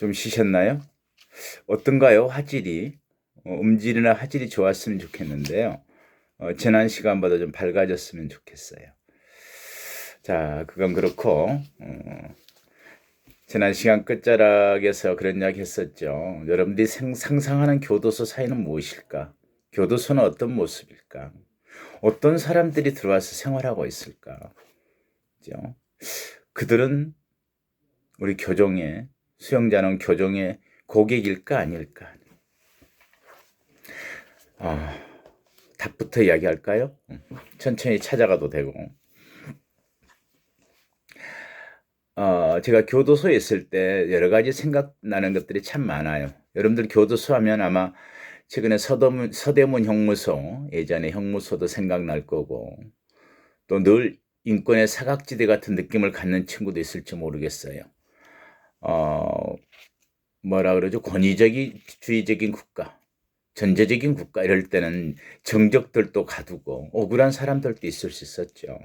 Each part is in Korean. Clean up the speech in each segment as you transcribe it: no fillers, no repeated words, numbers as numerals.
좀 쉬셨나요? 어떤가요? 화질이 음질이나 화질이 좋았으면 좋겠는데요. 지난 시간보다 좀 밝아졌으면 좋겠어요. 자, 그건 그렇고 지난 시간 끝자락에서 그런 이야기 했었죠. 여러분들이 상상하는 교도소 사회는 무엇일까? 교도소는 어떤 모습일까? 어떤 사람들이 들어와서 생활하고 있을까? 그죠? 그들은 우리 교정의 수용자는 교정의 고객일까 아닐까? 답부터 이야기할까요? 천천히 찾아가도 되고. 제가 교도소에 있을 때 여러 가지 생각나는 것들이 참 많아요. 여러분들 교도소 하면 아마 최근에 서대문 형무소, 예전에 형무소도 생각날 거고, 또 늘 인권의 사각지대 같은 느낌을 갖는 친구도 있을지 모르겠어요. 뭐라 그러죠? 권위주의적인 국가, 전제적인 국가 이럴 때는 정적들도 가두고 억울한 사람들도 있을 수 있었죠.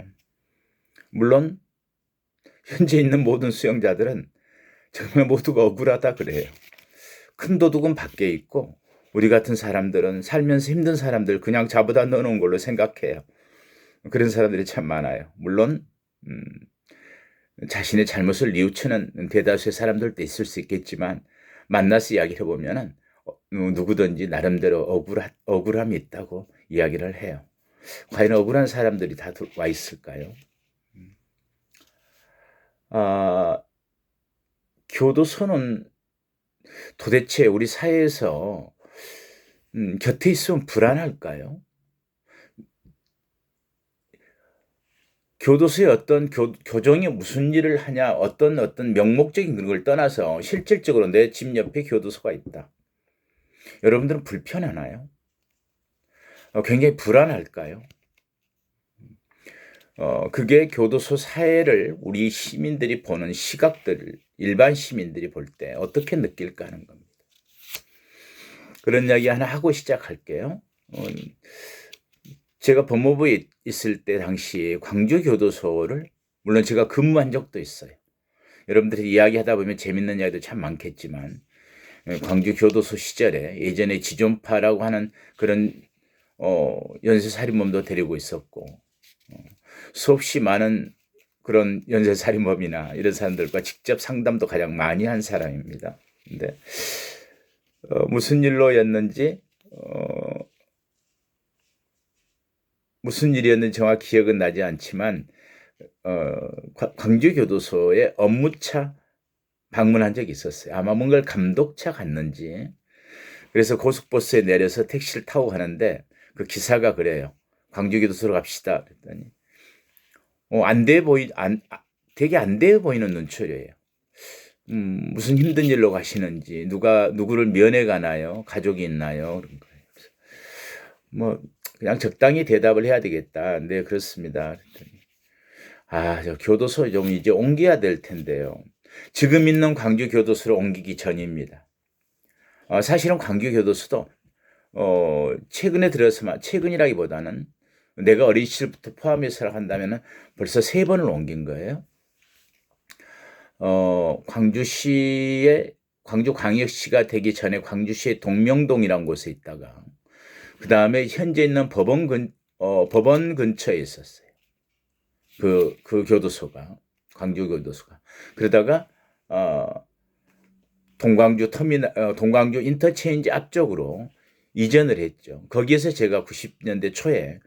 물론 현재 있는 모든 수용자들은 정말 모두가 억울하다 그래요. 큰 도둑은 밖에 있고 우리 같은 사람들은 살면서 힘든 사람들 그냥 잡아다 넣어놓은 걸로 생각해요. 그런 사람들이 참 많아요. 물론 자신의 잘못을 뉘우치는 대다수의 사람들도 있을 수 있겠지만 만나서 이야기를 해보면 누구든지 나름대로 억울함이 있다고 이야기를 해요. 과연 억울한 사람들이 다 와 있을까요? 교도소는 도대체 우리 사회에서 곁에 있으면 불안할까요? 교도소에 어떤 교정이 무슨 일을 하냐, 어떤 명목적인 그런 걸 떠나서 실질적으로 내 집 옆에 교도소가 있다. 여러분들은 불편하나요? 굉장히 불안할까요? 그게 교도소 사회를 우리 시민들이 보는 시각들을 일반 시민들이 볼 때 어떻게 느낄까 하는 겁니다. 그런 이야기 하나 하고 시작할게요. 제가 법무부에 있을 때 당시에 광주교도소를 물론 제가 근무한 적도 있어요. 여러분들이 이야기하다 보면 재밌는 이야기도 참 많겠지만 광주교도소 시절에 예전에 지존파라고 하는 그런 연쇄살인범도 데리고 있었고 수없이 많은 그런 연쇄살인범이나 이런 사람들과 직접 상담도 가장 많이 한 사람입니다. 근데 무슨 일로였는지 무슨 일이었는지 정확히 기억은 나지 않지만 광주교도소에 업무차 방문한 적이 있었어요. 아마 뭔가를 감독차 갔는지. 그래서 고속버스에 내려서 택시를 타고 가는데 그 기사가 그래요. 광주교도소로 갑시다. 그랬더니 되게 안 돼 보이는 눈초리예요. 무슨 힘든 일로 가시는지, 누구를 면회 가나요? 가족이 있나요? 그런 거예요. 뭐 그냥 적당히 대답을 해야 되겠다. 네, 그렇습니다. 그랬더니 저 교도소 좀 이제 옮겨야 될 텐데요. 지금 있는 광주 교도소로 옮기기 전입니다. 사실은 광주 교도소도 최근에 들어서만 최근이라기보다는 내가 어린 시절부터 포함해서 한다면 벌써 3번을 옮긴 거예요. 광주광역시가 되기 전에 광주시의 동명동이라는 곳에 있다가 그 다음에 현재 있는 법원 근처에 있었어요. 그 교도소가 광주 교도소가 그러다가 동광주 인터체인지 앞쪽으로 이전을 했죠. 거기에서 제가 90년대 초에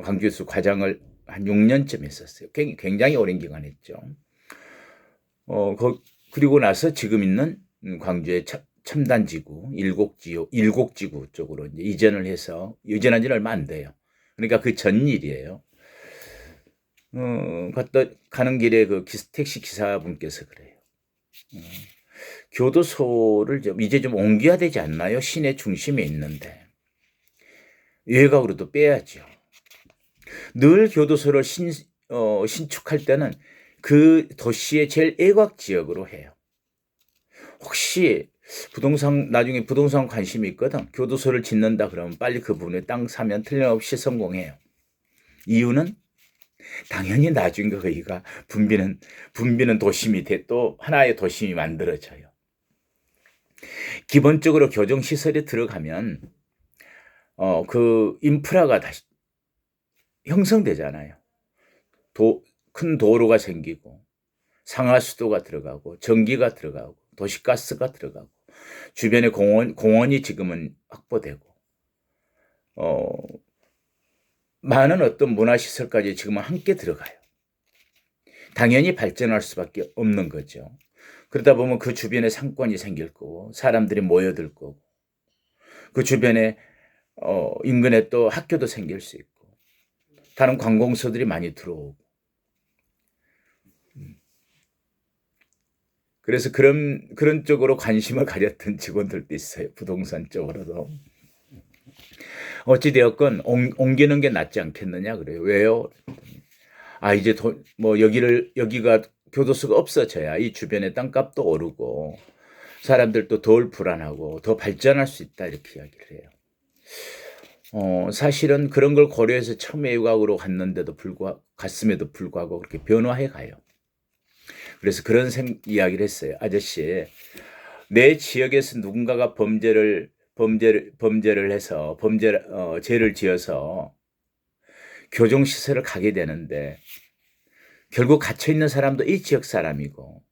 광주교도소 과장을 한 6년쯤 했었어요. 굉장히 오랜 기간 했죠. 그리고 나서 지금 있는 광주의 첨단지구 일곡지구 쪽으로 이제 이전을 해서 이전한 지는 얼마 안 돼요. 그러니까 그 전 일이에요. 가는 길에 그 택시 기사분께서 그래요. 교도소를 이제 좀 옮겨야 되지 않나요? 시내 중심에 있는데 외곽으로도 빼야죠. 늘 교도소를 신축할 때는 그 도시의 제일 외곽 지역으로 해요. 혹시 나중에 부동산 관심이 있거든. 교도소를 짓는다 그러면 빨리 그 부분에 땅 사면 틀림없이 성공해요. 이유는 당연히 나중에 거기가 붐비는 도심이 또 하나의 도심이 만들어져요. 기본적으로 교정시설에 들어가면 그 인프라가 다시 형성되잖아요. 큰 도로가 생기고 상하수도가 들어가고 전기가 들어가고 도시가스가 들어가고 주변에 공원이 지금은 확보되고 많은 어떤 문화시설까지 지금은 함께 들어가요. 당연히 발전할 수밖에 없는 거죠. 그러다 보면 그 주변에 상권이 생길 거고 사람들이 모여들 거고 그 주변에 인근에 또 학교도 생길 수 있고 다른 관공서들이 많이 들어오고 그래서 그런 쪽으로 관심을 가졌던 직원들도 있어요. 부동산 쪽으로도. 어찌되었건 옮기는 게 낫지 않겠느냐 그래요. 왜요? 이제 여기가 교도소가 없어져야 이 주변에 땅값도 오르고 사람들도 덜 불안하고 더 발전할 수 있다 이렇게 이야기를 해요. 사실은 그런 걸 고려해서 처음에 외곽으로 갔음에도 불구하고 그렇게 변화해 가요. 그래서 그런 이야기를 했어요. 아저씨, 내 지역에서 누군가가 범죄를 해서 죄를 지어서 교정시설을 가게 되는데 결국 갇혀있는 사람도 이 지역 사람이고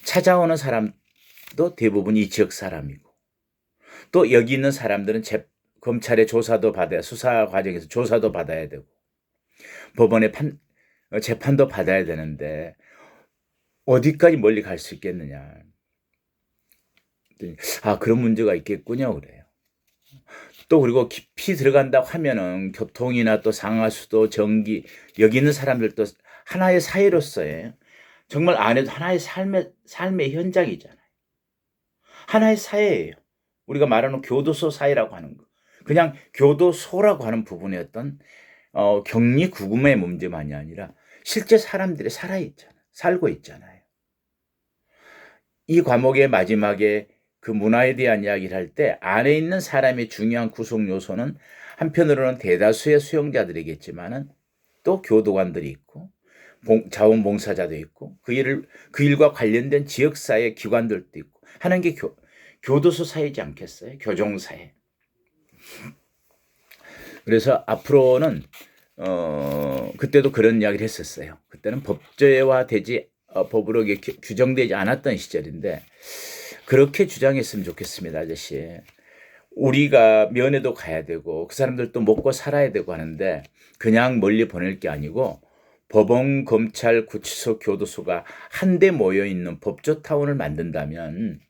찾아오는 사람도 대부분 이 지역 사람이고 또 여기 있는 사람들은 검찰의 조사도 받아야 수사 과정에서 조사도 받아야 되고 법원의 재판도 받아야 되는데 어디까지 멀리 갈 수 있겠느냐. 그런 문제가 있겠군요. 그래요. 또 그리고 깊이 들어간다고 하면은 교통이나 또 상하수도, 전기, 여기 있는 사람들도 하나의 사회로서의 정말 안에도 하나의 삶의 현장이잖아요. 하나의 사회예요. 우리가 말하는 교도소 사회라고 하는 거. 그냥 교도소라고 하는 부분의 어떤 격리 구금의 문제만이 아니라 실제 사람들이 살고 있잖아요. 이 과목의 마지막에 그 문화에 대한 이야기를 할 때 안에 있는 사람의 중요한 구성 요소는 한편으로는 대다수의 수용자들이겠지만은 또 교도관들이 있고 자원봉사자도 있고 그 일과 관련된 지역사회 기관들도 있고 하는 게 교도소 사회지 않겠어요? 교정사회. 그래서 앞으로는 그때도 그런 이야기를 했었어요. 그때는 법으로 규정되지 않았던 시절인데 그렇게 주장했으면 좋겠습니다, 아저씨. 우리가 면회도 가야 되고 그 사람들도 먹고 살아야 되고 하는데 그냥 멀리 보낼 게 아니고 법원, 검찰, 구치소, 교도소가 한데 모여 있는 법조타운을 만든다면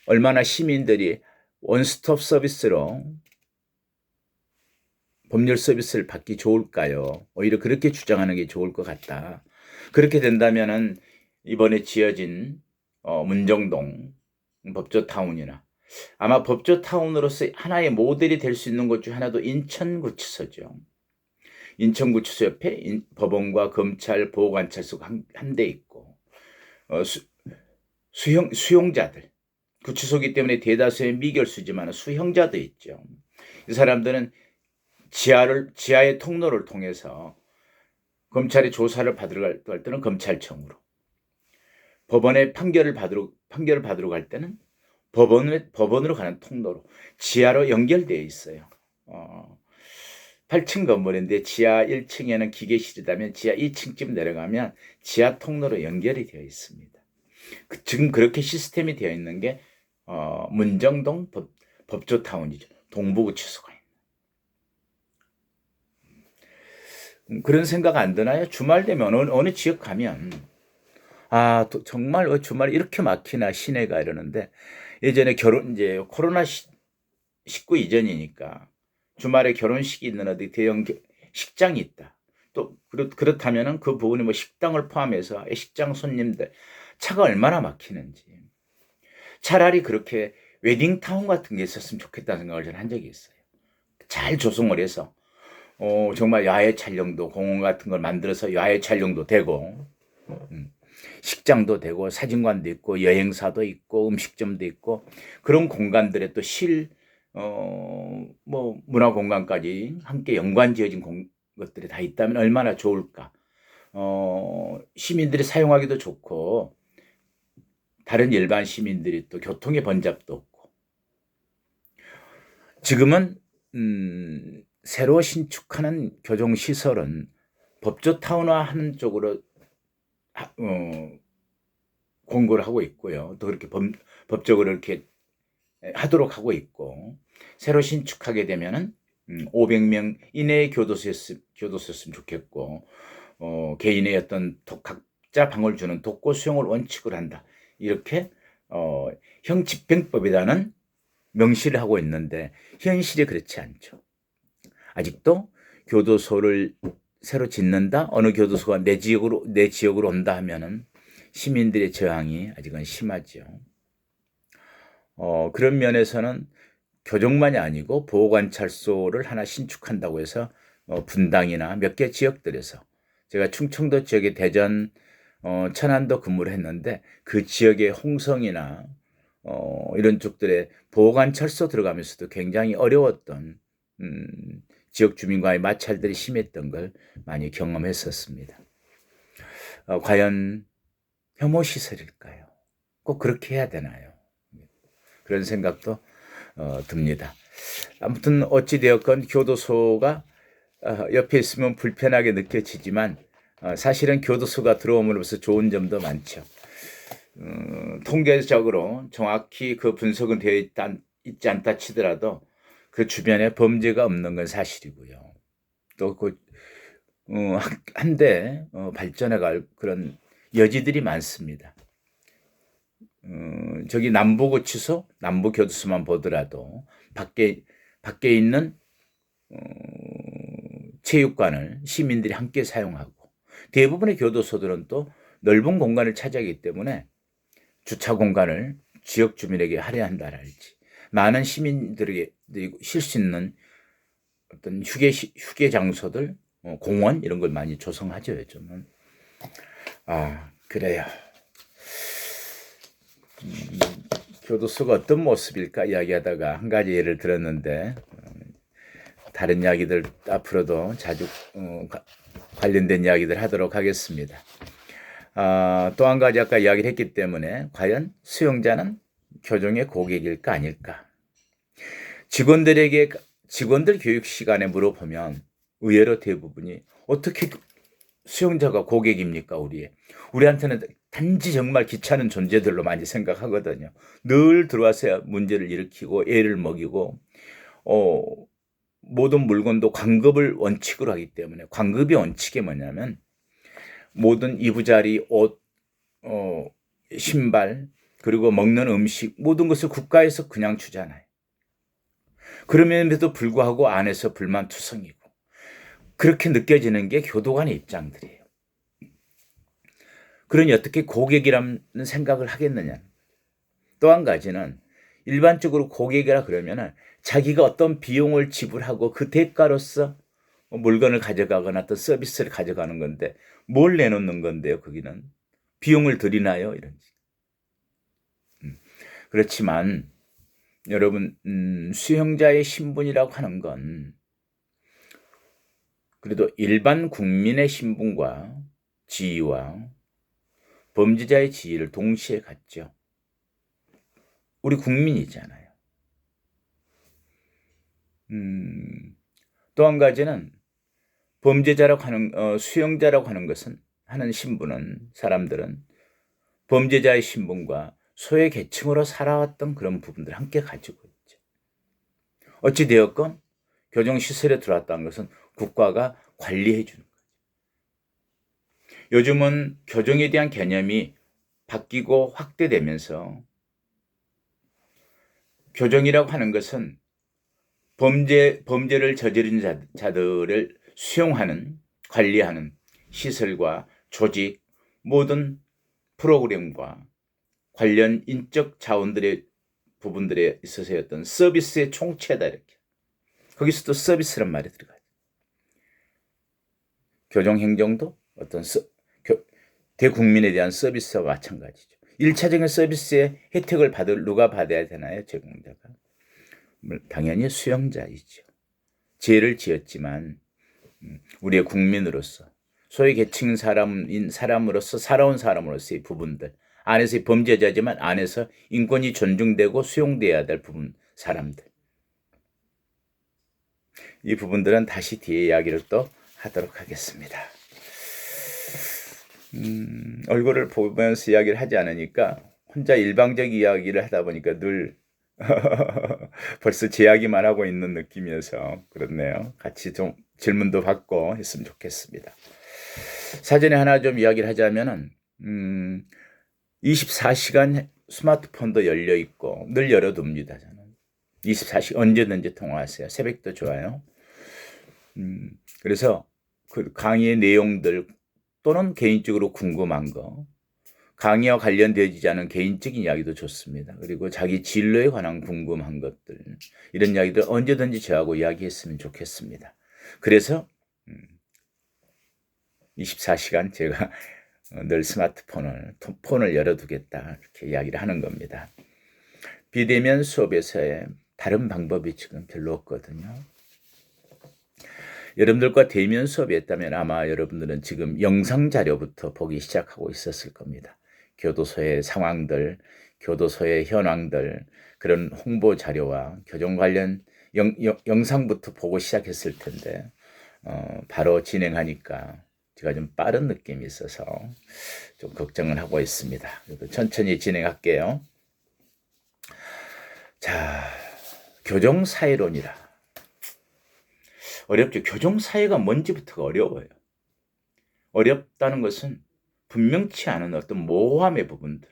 얼마나 시민들이 원스톱 서비스로 법률 서비스를 받기 좋을까요? 오히려 그렇게 주장하는 게 좋을 것 같다. 그렇게 된다면은 이번에 지어진 문정동 법조타운이나 아마 법조타운으로서 하나의 모델이 될 수 있는 곳 중 하나도 인천구치소죠. 인천구치소 옆에 법원과 검찰, 보호관찰소가 한 대 있고 수용자들 구치소이기 때문에 대다수의 미결수지만 수형자도 있죠. 이 사람들은 지하의 통로를 통해서 검찰이 조사를 받으러 갈 때는 검찰청으로 법원의 판결을 받으러 갈 때는 법원으로 가는 통로로 지하로 연결되어 있어요. 8층 건물인데 지하 1층에는 기계실이라면 지하 2층쯤 내려가면 지하 통로로 연결이 되어 있습니다. 지금 그렇게 시스템이 되어 있는 게 문정동 법조타운이죠. 동부구치소가 있는. 그런 생각 안 드나요? 주말 되면 어느 지역 가면 정말 주말에 이렇게 막히나 시내가 이러는데 예전에 이제 코로나19 이전이니까 주말에 결혼식이 있는 어디 대형 식장이 있다. 또 그렇다면은 그 부분이 뭐 식당을 포함해서 식장 손님들 차가 얼마나 막히는지 차라리 그렇게 웨딩타운 같은 게 있었으면 좋겠다는 생각을 저는 한 적이 있어요. 잘 조성을 해서 정말 야외 촬영도 공원 같은 걸 만들어서 야외 촬영도 되고 식장도 되고 사진관도 있고 여행사도 있고 음식점도 있고 그런 공간들에 또 문화 공간까지 함께 연관 지어진 것들이 다 있다면 얼마나 좋을까. 시민들이 사용하기도 좋고 다른 일반 시민들이 또 교통의 번잡도 없고 지금은 새로 신축하는 교정시설은 법조타운화하는 쪽으로 공고를 하고 있고요. 또 그렇게 법적으로 이렇게 하도록 하고 있고 새로 신축하게 되면은 500명 이내의 교도소였으면 좋겠고 개인의 어떤 각자 방을 주는 독고 수용을 원칙으로 한다. 이렇게 형집행법이라는 명시를 하고 있는데 현실이 그렇지 않죠. 아직도 교도소를 새로 짓는다. 어느 교도소가 내 지역으로 온다 하면은 시민들의 저항이 아직은 심하죠. 그런 면에서는 교정만이 아니고 보호관찰소를 하나 신축한다고 해서 분당이나 몇 개 지역들에서 제가 충청도 지역의 대전, 천안도 근무를 했는데 그 지역의 홍성이나 이런 쪽들의 보호관찰소 들어가면서도 굉장히 어려웠던 지역 주민과의 마찰들이 심했던 걸 많이 경험했었습니다. 과연 혐오시설일까요? 꼭 그렇게 해야 되나요? 그런 생각도 듭니다. 아무튼 어찌되었건 교도소가 옆에 있으면 불편하게 느껴지지만 사실은 교도소가 들어옴으로써 좋은 점도 많죠. 통계적으로 정확히 그 분석은 되어 있지 않다 치더라도 그 주변에 범죄가 없는 건 사실이고요. 또 그 한데 발전해갈 그런 여지들이 많습니다. 저기 남부구치소, 남부교도소만 보더라도 밖에 있는 체육관을 시민들이 함께 사용하고 대부분의 교도소들은 또 넓은 공간을 차지하기 때문에 주차 공간을 지역 주민에게 할애한다랄지 많은 시민들에게 쉴 수 있는 어떤 휴게 장소들, 공원 이런 걸 많이 조성하죠. 요즘은. 그래요. 교도소가 어떤 모습일까 이야기하다가 한 가지 예를 들었는데 다른 이야기들 앞으로도 자주 관련된 이야기들 하도록 하겠습니다. 또 한 가지 아까 이야기를 했기 때문에 과연 수용자는 교정의 고객일까 아닐까? 직원들 교육 시간에 물어보면 의외로 대부분이 어떻게 수용자가 고객입니까? 우리한테는 단지 정말 귀찮은 존재들로 많이 생각하거든요. 늘 들어와서 문제를 일으키고 애를 먹이고 모든 물건도 관급을 원칙으로 하기 때문에 관급이 원칙이 뭐냐면 모든 이부자리, 옷, 신발 그리고 먹는 음식 모든 것을 국가에서 그냥 주잖아요. 그럼에도 불구하고 안에서 불만투성이고 그렇게 느껴지는 게 교도관의 입장들이에요. 그러니 어떻게 고객이라는 생각을 하겠느냐. 또 한 가지는 일반적으로 고객이라 그러면 자기가 어떤 비용을 지불하고 그 대가로서 물건을 가져가거나 어떤 서비스를 가져가는 건데 뭘 내놓는 건데요. 거기는 비용을 들이나요? 이런. 그렇지만 여러분 수용자의 신분이라고 하는 건 그래도 일반 국민의 신분과 지위와 범죄자의 지위를 동시에 갖죠. 우리 국민이잖아요. 또 한 가지는 범죄자라고 하는 수용자라고 하는 것은 하는 신분은 사람들은 범죄자의 신분과 소외 계층으로 살아왔던 그런 부분들을 함께 가지고 있죠. 어찌 되었건 교정시설에 들어왔다는 것은 국가가 관리해 주는 거죠. 요즘은 교정에 대한 개념이 바뀌고 확대되면서 교정이라고 하는 것은 범죄를 저지른 자들을 수용하는, 관리하는 시설과 조직, 모든 프로그램과 관련 인적 자원들의 부분들에 있어서의 어떤 서비스의 총체다 이렇게. 거기서도 서비스란 말이 들어가요. 교정행정도 어떤 대국민에 대한 서비스와 마찬가지죠. 1차적인 서비스의 혜택을 누가 받아야 되나요? 제공자가. 당연히 수용자이죠. 죄를 지었지만 우리의 국민으로서 소위 계층 사람으로서 살아온 사람으로서의 부분들 안에서의 범죄자지만 안에서 인권이 존중되고 수용돼야 될 부분, 사람들. 이 부분들은 다시 뒤에 이야기를 또 하도록 하겠습니다. 얼굴을 보면서 이야기를 하지 않으니까 혼자 일방적 이야기를 하다 보니까 늘 벌써 제 이야기만 하고 있는 느낌이어서 그렇네요. 같이 좀 질문도 받고 했으면 좋겠습니다. 사전에 하나 좀 이야기를 하자면은 24시간 스마트폰도 열려 있고 늘 열어둡니다. 저는 24시간 언제든지 통화하세요. 새벽도 좋아요. 그래서 그 강의의 내용들 또는 개인적으로 궁금한 거, 강의와 관련되지 않은 개인적인 이야기도 좋습니다. 그리고 자기 진로에 관한 궁금한 것들, 이런 이야기들 언제든지 저하고 이야기했으면 좋겠습니다. 그래서 24시간 제가 늘 폰을 열어두겠다 이렇게 이야기를 하는 겁니다. 비대면 수업에서의 다른 방법이 지금 별로 없거든요. 여러분들과 대면 수업이 했다면 아마 여러분들은 지금 영상 자료부터 보기 시작하고 있었을 겁니다. 교도소의 상황들, 교도소의 현황들, 그런 홍보 자료와 교정 관련 영상부터 보고 시작했을 텐데 바로 진행하니까 제가 좀 빠른 느낌이 있어서 좀 걱정을 하고 있습니다. 그래도 천천히 진행할게요. 자, 교정사회론이라. 어렵죠. 교정사회가 뭔지부터가 어려워요. 어렵다는 것은 분명치 않은 어떤 모호함의 부분들.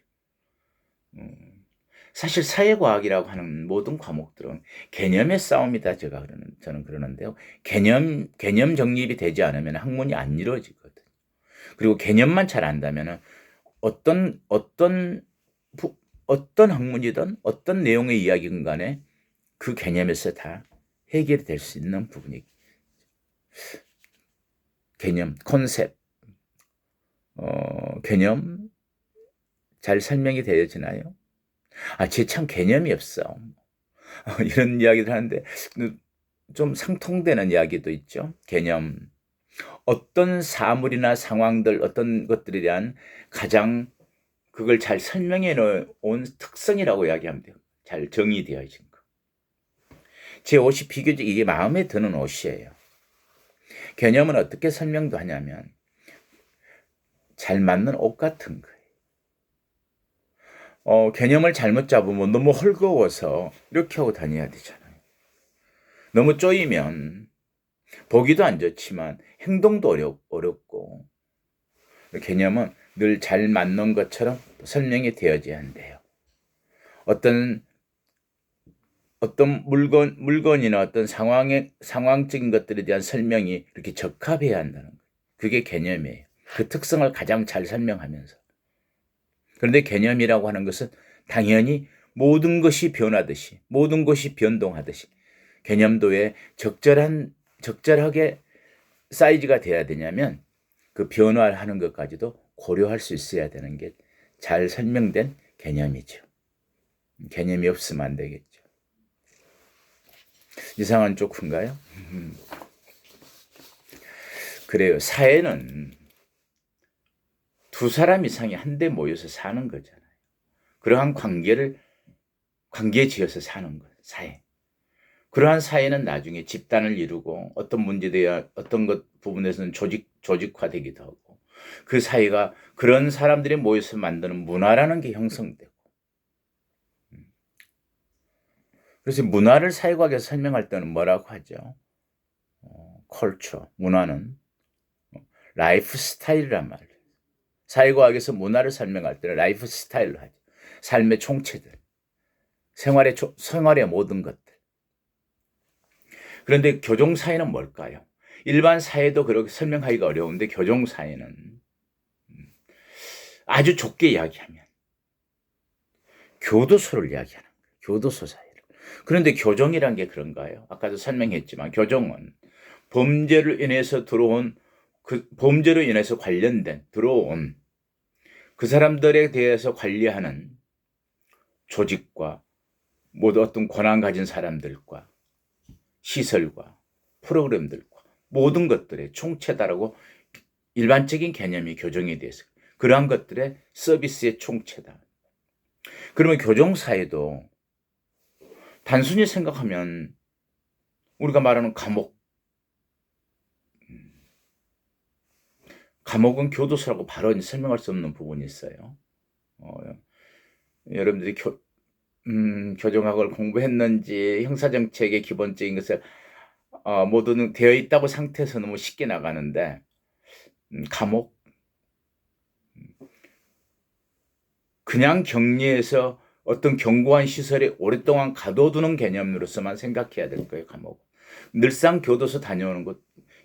사실 사회과학이라고 하는 모든 과목들은 개념의 싸움이다. 저는 그러는데요. 개념 정립이 되지 않으면 학문이 안 이루어지거든요. 그리고 개념만 잘 안다면 어떤 학문이든 어떤 내용의 이야기든 간에 그 개념에서 다 해결이 될 수 있는 부분이 개념, 컨셉, 개념 잘 설명이 되어지나요? 쟤 참 개념이 없어. 이런 이야기를 하는데 좀 상통되는 이야기도 있죠. 개념. 어떤 사물이나 상황들, 어떤 것들에 대한 가장 그걸 잘 설명해 놓은 특성이라고 이야기하면 돼요. 잘 정의되어진 거. 제 옷이 비교적 이게 마음에 드는 옷이에요. 개념은 어떻게 설명도 하냐면 잘 맞는 옷 같은 거예요. 개념을 잘못 잡으면 너무 헐거워서 이렇게 하고 다녀야 되잖아요. 너무 쪼이면 보기도 안 좋지만 행동도 어렵고 개념은 늘 잘 맞는 것처럼 설명이 되어져야 한대요. 어떤 물건이나 어떤 상황적인 것들에 대한 설명이 이렇게 적합해야 한다는 거예요. 그게 개념이에요. 그 특성을 가장 잘 설명하면서. 그런데 개념이라고 하는 것은 당연히 모든 것이 변하듯이, 모든 것이 변동하듯이 개념도에 적절하게 사이즈가 돼야 되냐면 그 변화를 하는 것까지도 고려할 수 있어야 되는 게 잘 설명된 개념이죠. 개념이 없으면 안 되겠죠. 이상한 조크인가요? 그래요. 사회는 두 사람 이상이 한데 모여서 사는 거잖아요. 그러한 관계 지어서 사는 거예요. 사회. 그러한 사회는 나중에 집단을 이루고 어떤 문제에 어떤 것 부분에서는 조직화되기도 하고 그 사회가 그런 사람들이 모여서 만드는 문화라는 게 형성되고 그래서 문화를 사회과학에서 설명할 때는 뭐라고 하죠? 컬처, 문화는 라이프 스타일이란 말이에요. 사회과학에서 문화를 설명할 때는 라이프 스타일로 하죠. 삶의 총체들, 생활의 모든 것들. 그런데 교정사회는 뭘까요? 일반 사회도 그렇게 설명하기가 어려운데 교정사회는 아주 좁게 이야기하면 교도소를 이야기하는 거예요. 교도소 사회를. 그런데 교정이란 게 그런가요? 아까도 설명했지만 교정은 범죄로 인해서 들어온 그 사람들에 대해서 관리하는 조직과 모두 어떤 권한 가진 사람들과 시설과 프로그램들과 모든 것들의 총체다라고 일반적인 개념이 교정에 대해서. 그러한 것들의 서비스의 총체다. 그러면 교정사회도 단순히 생각하면 우리가 말하는 감옥은 교도소라고 바로 설명할 수 없는 부분이 있어요. 여러분들이 교정학을 공부했는지 형사정책의 기본적인 것을 모두는 되어 있다고 상태에서 너무 쉽게 나가는데 감옥 그냥 격리해서 어떤 견고한 시설에 오랫동안 가둬두는 개념으로서만 생각해야 될 거예요. 감옥. 늘상 교도소 다녀오는 것,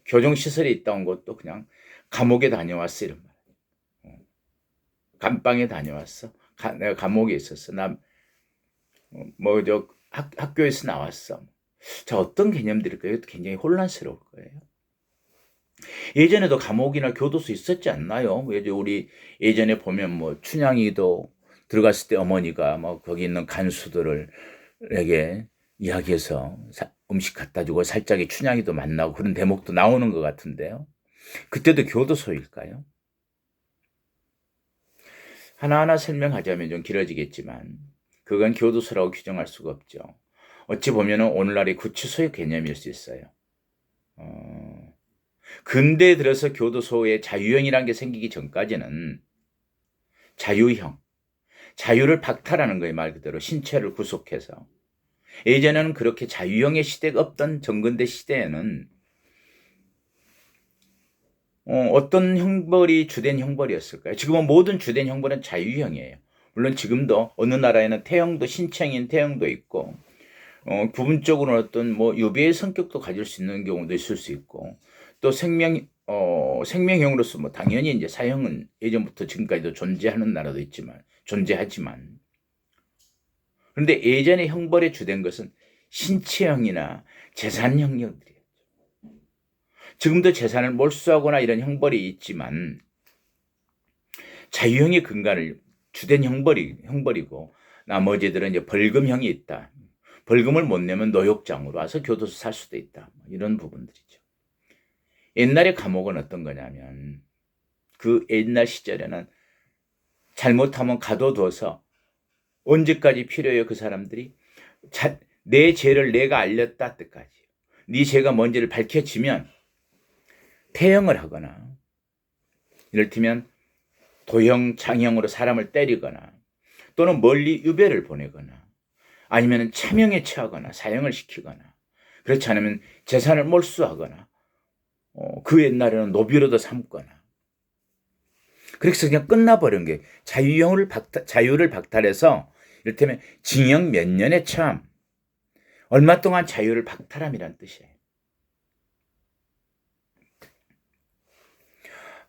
교정시설에 있다 온 것도 그냥 감옥에 다녀왔어 이런 말. 감방에 다녀왔어. 내가 감옥에 있었어. 학교에서 나왔어. 자, 어떤 개념들일까요? 굉장히 혼란스러울 거예요. 예전에도 감옥이나 교도소 있었지 않나요? 우리 예전에 보면 뭐 춘향이도 들어갔을 때 어머니가 뭐 거기 있는 간수들에게 이야기해서 음식 갖다 주고 살짝의 춘향이도 만나고 그런 대목도 나오는 것 같은데요. 그때도 교도소일까요? 하나하나 설명하자면 좀 길어지겠지만 그건 교도소라고 규정할 수가 없죠. 어찌 보면 오늘날의 구치소의 개념일 수 있어요. 근대에 들어서 교도소에 자유형이라는 게 생기기 전까지는 자유를 박탈하는 거예요. 말 그대로 신체를 구속해서. 예전에는 그렇게 자유형의 시대가 없던 정근대 시대에는 어떤 형벌이 주된 형벌이었을까요? 지금은 모든 주된 형벌은 자유형이에요. 물론 지금도 어느 나라에는 태형도 신체형인 태형도 있고 부분적으로는 어떤 뭐 유배의 성격도 가질 수 있는 경우도 있을 수 있고 또 생명형으로서 뭐 당연히 이제 사형은 예전부터 지금까지도 존재하지만 그런데 예전에 형벌의 주된 것은 신체형이나 재산 형령들이에요. 지금도 재산을 몰수하거나 이런 형벌이 있지만 자유형의 근간을 주된 형벌이고 나머지들은 이제 벌금형이 있다. 벌금을 못 내면 노역장으로 와서 교도소 살 수도 있다. 이런 부분들이죠. 옛날에 감옥은 어떤 거냐면 그 옛날 시절에는 잘못하면 가둬둬서 언제까지 필요해요? 그 사람들이 내 죄를 내가 알렸다 때까지. 네 죄가 뭔지를 밝혀지면 태형을 하거나 이를테면 도형, 장형으로 사람을 때리거나 또는 멀리 유배를 보내거나 아니면 차명에 처하거나 사형을 시키거나 그렇지 않으면 재산을 몰수하거나 그 옛날에는 노비로도 삼거나 그래서 그냥 끝나버린 게 자유를 박탈해서 이를테면 징역 몇 년의 처함 얼마 동안 자유를 박탈함이란 뜻이에요.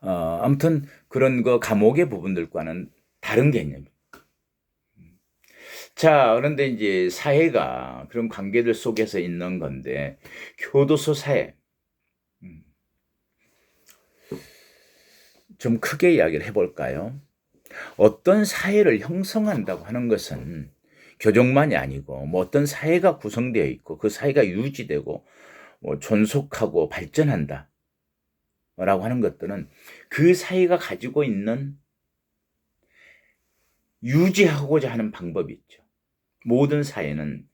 아무튼 그런 거 감옥의 부분들과는 다른 개념입니다. 자, 그런데 이제 사회가 그런 관계들 속에서 있는 건데 교도소 사회 좀 크게 이야기를 해볼까요? 어떤 사회를 형성한다고 하는 것은 교정만이 아니고 뭐 어떤 사회가 구성되어 있고 그 사회가 유지되고 뭐 존속하고 발전한다 라고 하는 것들은 그 사회가 가지고 있는 유지하고자 하는 방법이 있죠. 모든 사회는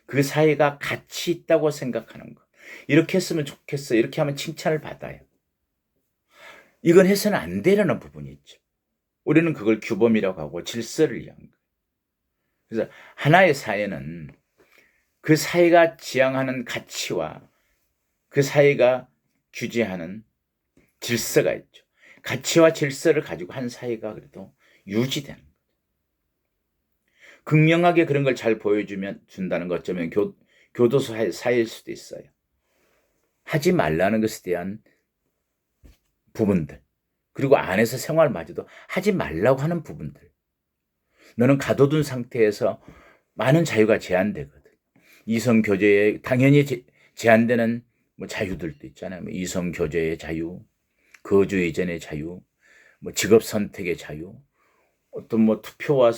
그 사회가 가치 있다고 생각하는 것. 이렇게 했으면 좋겠어. 이렇게 하면 칭찬을 받아요. 이건 해서는 안 되려는 부분이 있죠. 우리는 그걸 규범이라고 하고 질서를 위한 거예요. 그래서 하나의 사회는 그 사회가 지향하는 가치와 그 사회가 규제하는 질서가 있죠. 가치와 질서를 가지고 한 사회가 그래도 유지되는 거죠. 극명하게 그런 걸 잘 보여준다는 것 어쩌면 교도소 사회일 수도 있어요. 하지 말라는 것에 대한 부분들 그리고 안에서 생활마저도 하지 말라고 하는 부분들 너는 가둬둔 상태에서 많은 자유가 제한되거든. 이성교제에 당연히 제한되는 뭐 자유들도 있잖아요. 뭐 이성교제의 자유, 거주 이전의 자유, 뭐 직업 선택의 자유, 어떤 뭐 투표와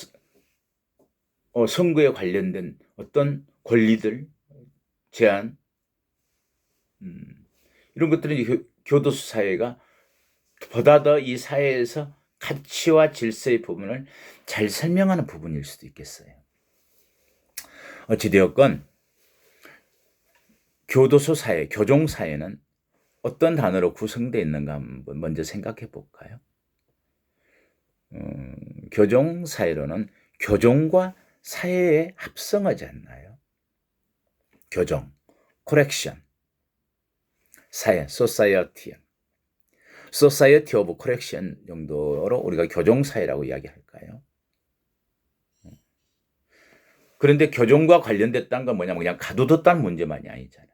선거에 관련된 어떤 권리들 제한 이런 것들은 교도소 사회가 보다 더 이 사회에서 가치와 질서의 부분을 잘 설명하는 부분일 수도 있겠어요. 어찌되었건 교도소 사회, 교종 사회는 어떤 단어로 구성되어 있는가 한번 먼저 생각해 볼까요? 교종 사회로는 교종과 사회에 합성하지 않나요? 교종, 코렉션, 사회, 소사이어티, 소사이어티 오브 코렉션 정도로 우리가 교종 사회라고 이야기할까요? 그런데 교종과 관련됐다는 건 뭐냐면 그냥 가둬뒀다는 문제만이 아니잖아요.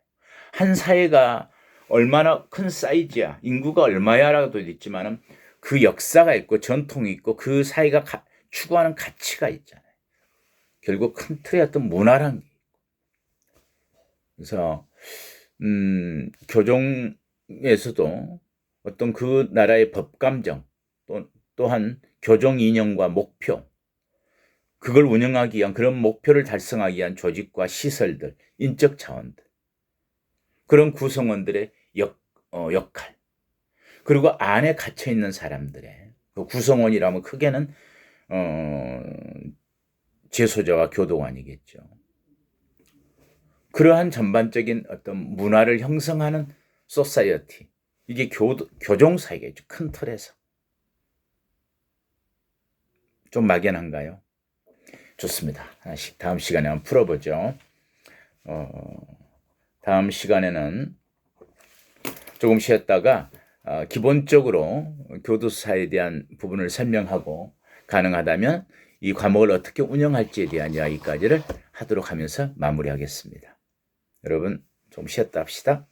한 사회가 얼마나 큰 사이즈야, 인구가 얼마야라고도 있지만은 그 역사가 있고 전통이 있고 그 사회가 추구하는 가치가 있잖아요. 결국 큰 틀의 어떤 문화란 게 있고. 그래서 교종에서도 어떤 그 나라의 법감정 또한 교종 이념과 목표, 그걸 운영하기 위한 그런 목표를 달성하기 위한 조직과 시설들, 인적 자원들, 그런 구성원들의 역할, 그리고 안에 갇혀 있는 사람들의 그 구성원이라면 크게는 재소자와 교도관이겠죠. 그러한 전반적인 어떤 문화를 형성하는 소사이어티, 이게 교종 사회겠죠. 큰 틀에서. 좀 막연한가요? 좋습니다. 하나씩 다음 시간에 한번 풀어보죠. 다음 시간에는 조금 쉬었다가 기본적으로 교도사에 대한 부분을 설명하고 가능하다면 이 과목을 어떻게 운영할지에 대한 이야기까지를 하도록 하면서 마무리하겠습니다. 여러분 좀 쉬었다 합시다.